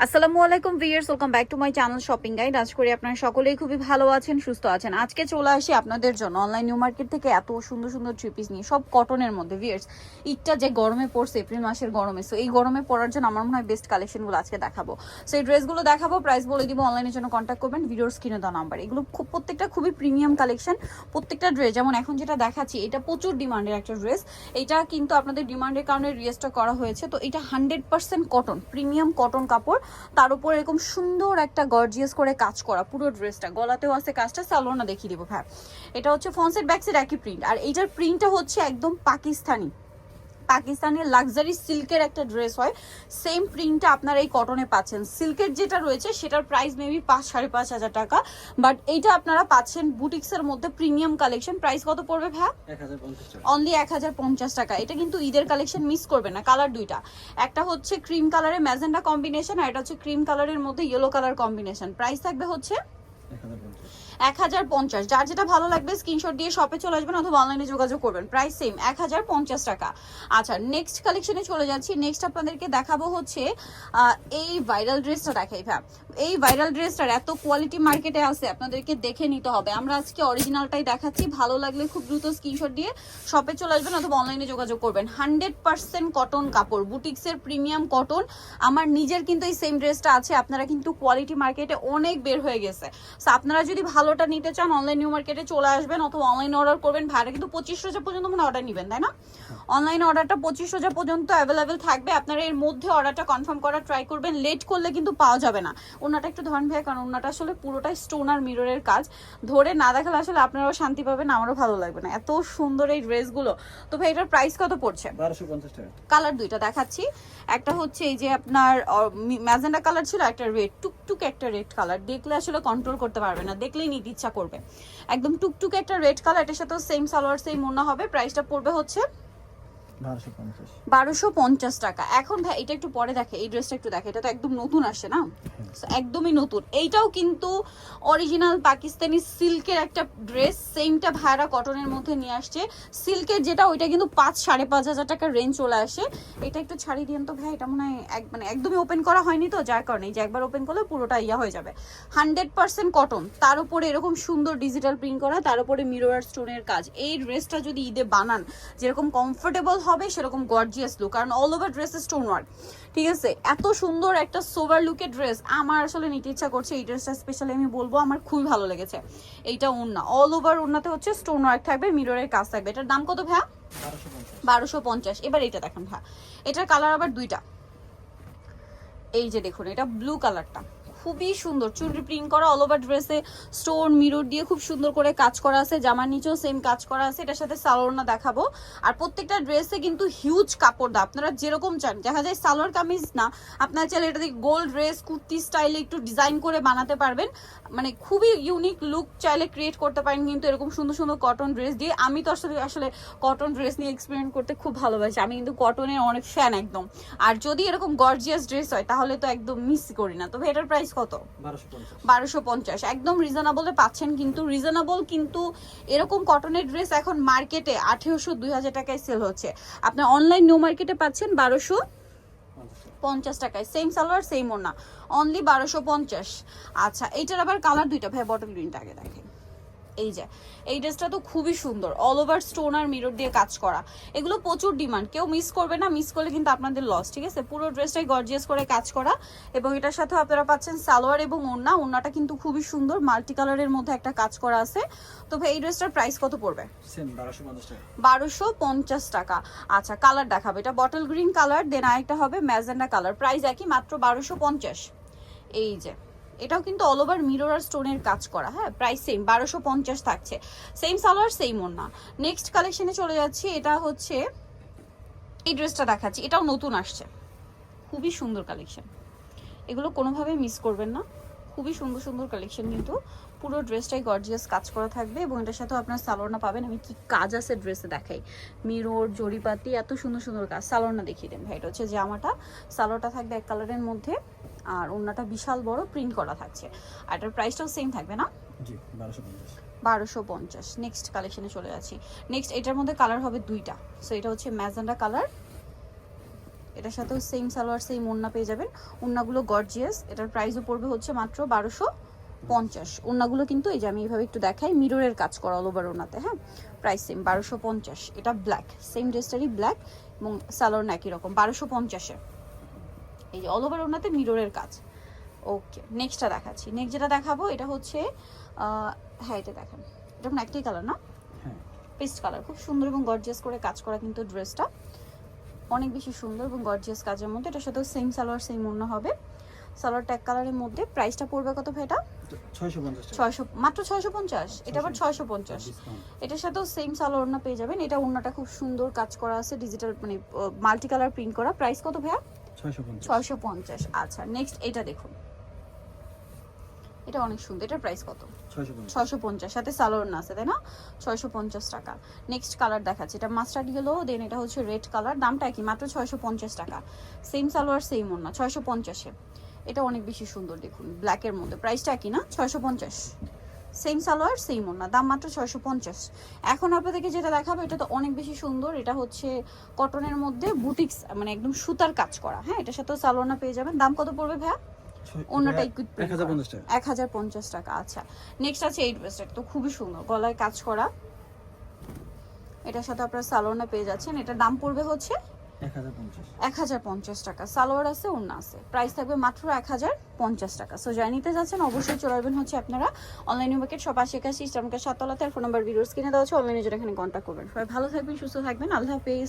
আসসালামু আলাইকুম viewers, welcome back to my channel shopping guide. আজ করি আপনারা সকলেই খুবই ভালো আছেন, সুস্থ আছেন। আজকে চলে আসি আপনাদের জন্য অনলাইন নিউ মার্কেট থেকে এত সুন্দর সুন্দর থ্রি পিস নিয়ে, সব কটনের মধ্যে। ভিউয়ার্স, ঈদটা যে গরমে পড়ছে, এপ্রিল মাসের গরমে, সো এই গরমে পড়ার জন্য আমার মনে হয় বেস্ট কালেকশনগুলো আজকে দেখাবো। সো এই ড্রেসগুলো দেখাবো, প্রাইস বলে দিব, অনলাইনের জন্য কন্ট্যাক্ট করবেন ভিডিওর স্ক্রিনে দেওয়া নাম্বার। এগুলো খুব প্রত্যেকটা খুবই প্রিমিয়াম কালেকশন, প্রত্যেকটা ড্রেস। যেমন এখন যেটা দেখাচ্ছি, এটা প্রচুর ডিমান্ডের একটা ড্রেস। এটা কিন্তু আপনাদের ডিমান্ডের কারণে রিস্টক করা হয়েছে। তো এটা 100% কটন, প্রিমিয়াম কটন কাপড়, তার উপর এরকম সুন্দর একটা গর্জিয়াস করে কাজ করা পুরো ড্রেসটা। গলাতেও আছে কাজটা, সালোয়ারটা দেখিয়ে দিব। হ্যাঁ, এটা হচ্ছে ফ্রন্ট সাইড ব্যাক সাইড একই প্রিন্ট, আর এইটার প্রিন্টটা হচ্ছে একদম পাকিস্তানের লাক্সারি সিল্কের একটা ড্রেস হয়, সেম প্রিন্টটা আপনারা এই কটনে পাচ্ছেন। সিল্কের যেটা রয়েছে সেটার প্রাইস মেবি 5-5.5 হাজার টাকা, বাট এইটা আপনারা পাচ্ছেন বুটিক্সের মধ্যে প্রিমিয়াম কালেকশন। প্রাইস কত পড়বে ভাই? 1050 টাকা, অনলি 1050 টাকা। এটা কিন্তু ঈদের কালেকশন, মিস করবে না। কালার দুইটা, একটা হচ্ছে ক্রিম কালারের ম্যাজেন্ডা কম্বিনেশন, আর এটা হচ্ছে ক্রিম কালারের মধ্যে ইয়েলো কালার কম্বিনেশন। প্রাইস থাকবে হচ্ছে 1050। যার যেটা ভালো লাগবে স্ক্রিনশট দিয়ে শপে চলে আসবেন অথবা অনলাইনে যোগাযোগ করবেন। প্রাইস সেম 1050 টাকা। আচ্ছা, নেক্সট কালেকশনে চলে যাচ্ছি। নেক্সট আপনাদেরকে দেখাবো হচ্ছে এই ভাইরাল ড্রেসটা। দেখাই ভাই, এই ভাইরাল ড্রেসটার এত কোয়ালিটি মার্কেটে আছে, আপনাদেরকে দেখে নিতে হবে। আমরা আজকে অরিজিনালটাই দেখাচ্ছি, ভালো লাগলে খুব দ্রুত স্ক্রিনশট দিয়ে শপে চলে আসবেন অথবা অনলাইনে যোগাযোগ করবেন। 100% কটন কাপড়, বুটিক্সের প্রিমিয়াম কটন। আমার নিজের কিন্তু এই সেম ড্রেসটা আছে। আপনারা কিন্তু কোয়ালিটি মার্কেটে অনেক বের হয়ে গেছে, সো আপনারা যদি ভালোটা নিতে চান অনলাইন নিউ মার্কেটে চলে আসবেন অথবা অনলাইনে অর্ডার করবেন। ভাড়া কিন্তু 2500 পর্যন্ত মানে অর্ডার নেবেন, তাই না? অনলাইনে অর্ডারটা 2500 পর্যন্ত অ্যাভেলেবেল থাকবে। আপনারা এর মধ্যে অর্ডারটা কনফার্ম করার ট্রাই করবেন, লেট করলে কিন্তু পাওয়া যাবে না। ওনাটা একটু ধরেন ভাই, কারণ ওনাটা আসলে পুরোটাই স্টোন আর মিররের কাজ, ধরে না দেখালে আসলে আপনারাও শান্তি পাবেন, আমারও ভালো লাগবে না। এত সুন্দর এই ড্রেসগুলো। তো ভাই এটার প্রাইস কত পড়ছে? 1250 টাকা। কালার দুইটা দেখাচ্ছি, একটা হচ্ছে এই যে আপনার ম্যাজেন্ডা কালার ছিল, একটা রেড, টুকটুক একটা রেড কালার। দেখলে আসলে কন্ট্রোল করতে পারবে না, দেখলেই নিতে ইচ্ছা করবে। একদম টুকটুক একটা রেড কালার, এটার সাথে সেম সালোয়ার সেম ওড়না হবে। প্রাইসটা পড়বে হচ্ছে 1250 টাকা। এখন ভাই এটা একটু পরে দেখে, এই ড্রেসটা একটু দেখে, এটা তো একদম নতুন আসছে না, একদমই নতুন। এইটাও কিন্তু অরিজিনাল পাকিস্তানি সিল্কের একটা ড্রেস, সেমটা ভাইরা কটনের মধ্যে নিয়ে আসছে। সিল্কের যেটা ওইটা কিন্তু 5-5.5 হাজার টাকার রেঞ্জ চলে আসে। এটা একটু ছাড়িয়ে দিন তো ভাই, এটা মনে হয় মানে একদমই ওপেন করা হয়নি, তো যার কারণে যে একবার ওপেন করলে পুরোটা ইয়া হয়ে যাবে। 100% কটন, তার উপরে এরকম সুন্দর ডিজিটাল প্রিন্ট করা, তার উপরে মিরর আর স্টোনের কাজ। এই ড্রেসটা যদি ঈদে বানান, যেরকম কমফোর্টেবল হবে সেরকম গর্জিয়াস লুক, কারণ all over dress stone work. ঠিক আছে, এত সুন্দর একটা সোভার লুকের ড্রেস আমার আসলে নিতে ইচ্ছা করছে। এই ড্রেসটা স্পেশালি আমি বলবো আমার খুবই ভালো লেগেছে। এইটা ওড়না, অল ওভার ওড়নাতে হচ্ছে স্টোন ওয়ার্ক থাকবে, মিররের কাজ থাকবে। এটার দাম কত ভাইয়া? 1250। এবার এটা দেখেন ভাইয়া, এটার কালার আবার দুইটা। এই যে দেখুন, এটা ব্লু কালারটা খুবই সুন্দর, চুনরি প্রিন্ট করা, অল ওভার ড্রেসে স্টোন মিরর দিয়ে খুব সুন্দর করে কাজ করা আছে। জামার নিচেও সেম কাজ করা আছে। এটার সাথে সালোয়ার দেখাবো। আর প্রত্যেকটা ড্রেসে কিন্তু হিউজ কাপড় দাও, আপনারা যেরকম চান। দেখা যায় সালোয়ার কামিজ না, আপনারা চাইলে এটা দিয়ে গোল্ড ড্রেস কুর্তি স্টাইলে একটু ডিজাইন করে বানাতে পারবেন, মানে খুবই ইউনিক লুক চাইলে ক্রিয়েট করতে পারেন কিন্তু এরকম সুন্দর সুন্দর কটন ড্রেস দিয়ে। আমি তো আসলে কটন ড্রেস নিয়ে এক্সপেরিমেন্ট করতে খুব ভালোবাসি, আমি কিন্তু কটনের অনেক ফ্যান একদম। আর যদি এরকম গর্জিয়াস ড্রেস হয় তাহলে তো একদম মিস করি না। তবে এটার প্রাইস কত? 1250। একদম রিজনেবলে পাচ্ছেন, কিন্তু রিজনেবল কিন্তু এরকম কটনের ড্রেস এখন মার্কেটে 1800-2000 টাকায় সেল হচ্ছে। আপনার অনলাইন নিউ মার্কেটে পাচ্ছেন 1250 টাকায়, সেম সালোয়ার সেম ওড়না, অনলি 1250। আচ্ছা, এইটার আবার কালার দুইটা ভাই, বটল গ্রিনটা আগে দেখেন। এই যে এই ড্রেসটা তো খুবই সুন্দর, অল ওভার স্টোন আর মিরর দিয়ে কাজ করা। এগুলো প্রচুর ডিমান্ড, কেউ মিস করবে না, মিস করলে কিন্তু আপনাদের লস। ঠিক আছে, পুরো ড্রেসটাই গর্জিয়াস করে কাজ করা, এবং এটার সাথে আপনারা পাচ্ছেন সালোয়ার এবং ওড়না। ওড়নাটা কিন্তু খুবই সুন্দর, মাল্টি কালারের মধ্যে একটা কাজ করা আছে। তো ভাই এই ড্রেসটার প্রাইস কত পড়বে? 1250 টাকা। আচ্ছা, কালার দেখাবে, এটা বটল গ্রিন কালার, দেন আরেকটা হবে ম্যাজেন্ডা কালার। প্রাইস একই, মাত্র 1250। এই যে এটাও কিন্তু অল ওভার মিরর আর স্টোনের কাজ করা। হ্যাঁ, প্রাইস সেম 1250 থাকছে, সেম সালোয়ার সেম ওড়না। নেক্সট কালেকশনে চলে যাচ্ছি। এটা হচ্ছে এই ড্রেসটা দেখাচ্ছি, এটাও নতুন আসছে, খুবই সুন্দর কালেকশন। এগুলো কোনোভাবে মিস করবেন না, খুবই সুন্দর সুন্দর কালেকশন। কিন্তু পুরো ড্রেসটাই গর্জিয়াস কাজ করা থাকবে, এবং এটার সাথেও আপনার সালোয়ারটা পাবেন। আমি কি কাজ আছে ড্রেসে দেখাই, মিরর জরিপাতি এত সুন্দর সুন্দর কাজ। সালোয়ারটা দেখিয়ে দেন ভাই, এটা হচ্ছে জামাটা, সালোয়ারটা থাকবে এক কালারের মধ্যে, আর ওড়নাটা বিশাল বড় প্রিন্ট করা থাকছে। আর এটার প্রাইসটাও সেম থাকবে না? জি, 1250। 1250। নেক্সট কালেকশনে চলে যাচ্ছি। নেক্সট এটার মধ্যে কালার হবে দুইটা। সো এটা হচ্ছে ম্যাজেন্ডা কালার, এটার সাথেও সেম সালোয়ার সেম ওড়না পেয়ে যাবেন। ওড়নাগুলো গর্জিয়াস, এটার প্রাইসও পড়বে হচ্ছে মাত্র 1250। ওড়নাগুলো কিন্তু এই যে আমি এইভাবে একটু দেখাই, মিররের কাজ করা অল ওভার ওড়নাতে, হ্যাঁ প্রাইস সেম 1250। এটা ব্ল্যাক, সেম ড্রেসটারই ব্ল্যাক এবং সালোয়ার একই রকম 1250-এ। এই যে অল ওভার ওড়নাতে মিররের কাজ। ওকে, নেক্সটটা দেখাচ্ছি। নেক্সট যেটা দেখাবো এটা হচ্ছে হ্যাঁ এটা দেখেন, এটা এখন একটাই কালার না, হ্যাঁ পেস্ট কালার, খুব সুন্দর এবং গর্জিয়াস করে কাজ করা কিন্তু ড্রেসটা অনেক বেশি সুন্দর এবং গর্জিয়াস কাজের মধ্যে। এটার সাথেও সেম সালোয়ার সেম ওড়না হবে, সালোয়ার ট্যাগ কালারের মধ্যে। প্রাইসটা পড়বে কত ভাই এটা? 650 টাকা। 600, মাত্র 650। এটা আবার 650। ডিসকাউন্ট। এটার সাথেও সেম সালোয়ার ওড়না পেয়ে যাবেন। এটা ওড়নাটা খুব সুন্দর কাজ করা আছে, ডিজিটাল মানে মাল্টি কালার প্রিন্ট করা। প্রাইস কত ভাইয়া? 650। 650। আচ্ছা নেক্সট এটা দেখুন, এটা অনেক সুন্দর। এটার প্রাইস কত? 650। 650, সাথে সালোয়ার না আছে তাই না? 650 টাকা। নেক্সট কালার দেখাচ্ছি, এটা মাস্টার্ড ইয়েলো, দেন এটা হচ্ছে রেড কালার। দামটা কি? মাত্র 650 টাকা। সেম সালোয়ার সেম ওড়না 650-এ। এটা অনেক বেশি সুন্দর, দেখুন ব্ল্যাকের মধ্যে। প্রাইসটা কি না? 650। সেম সালোয়ার সেম ওড়না, দাম মাত্র 650। এখন আপনাদেরকে যেটা দেখাবো এটা তো অনেক বেশি সুন্দর। এটা হচ্ছে কটনের মধ্যে বুটিক্স, মানে একদম সুতার কাজ করা, হ্যাঁ এটার সাথেও সালোয়ার পেয়ে যাবেন। দাম কত পড়বে ভাইয়া? ওনাটা ইকুইট 1050 টাকা। 1050 টাকা। আচ্ছা নেক্সট আছে এই ড্রেসটা, তো খুবই সুন্দর, গলায় কাজ করা। এটার সাথে আপনারা সালোয়ার পেয়ে যাচ্ছেন। এটার দাম পড়বে হচ্ছে 1050। 1050 টাকা। সালোয়ার আছে, ওড়না আছে, প্রাইস থাকবে মাত্র 1050 টাকা। সো যাই নিতে যাচ্ছেন অবশ্যই চলে আসবেন হচ্ছে আপনারা অনলাইন মার্কেট শপ 8081 ইস্টার্নকে 7 তলাতে। আর ফোন নাম্বার ভিডিওস কিনে দেওয়া আছে, অনলাইনে যেটা এখানে কন্ট্যাক্ট করবেন। সবাই ভালো থাকবেন, সুস্থ থাকবেন, আল্লাহ হাফেজ।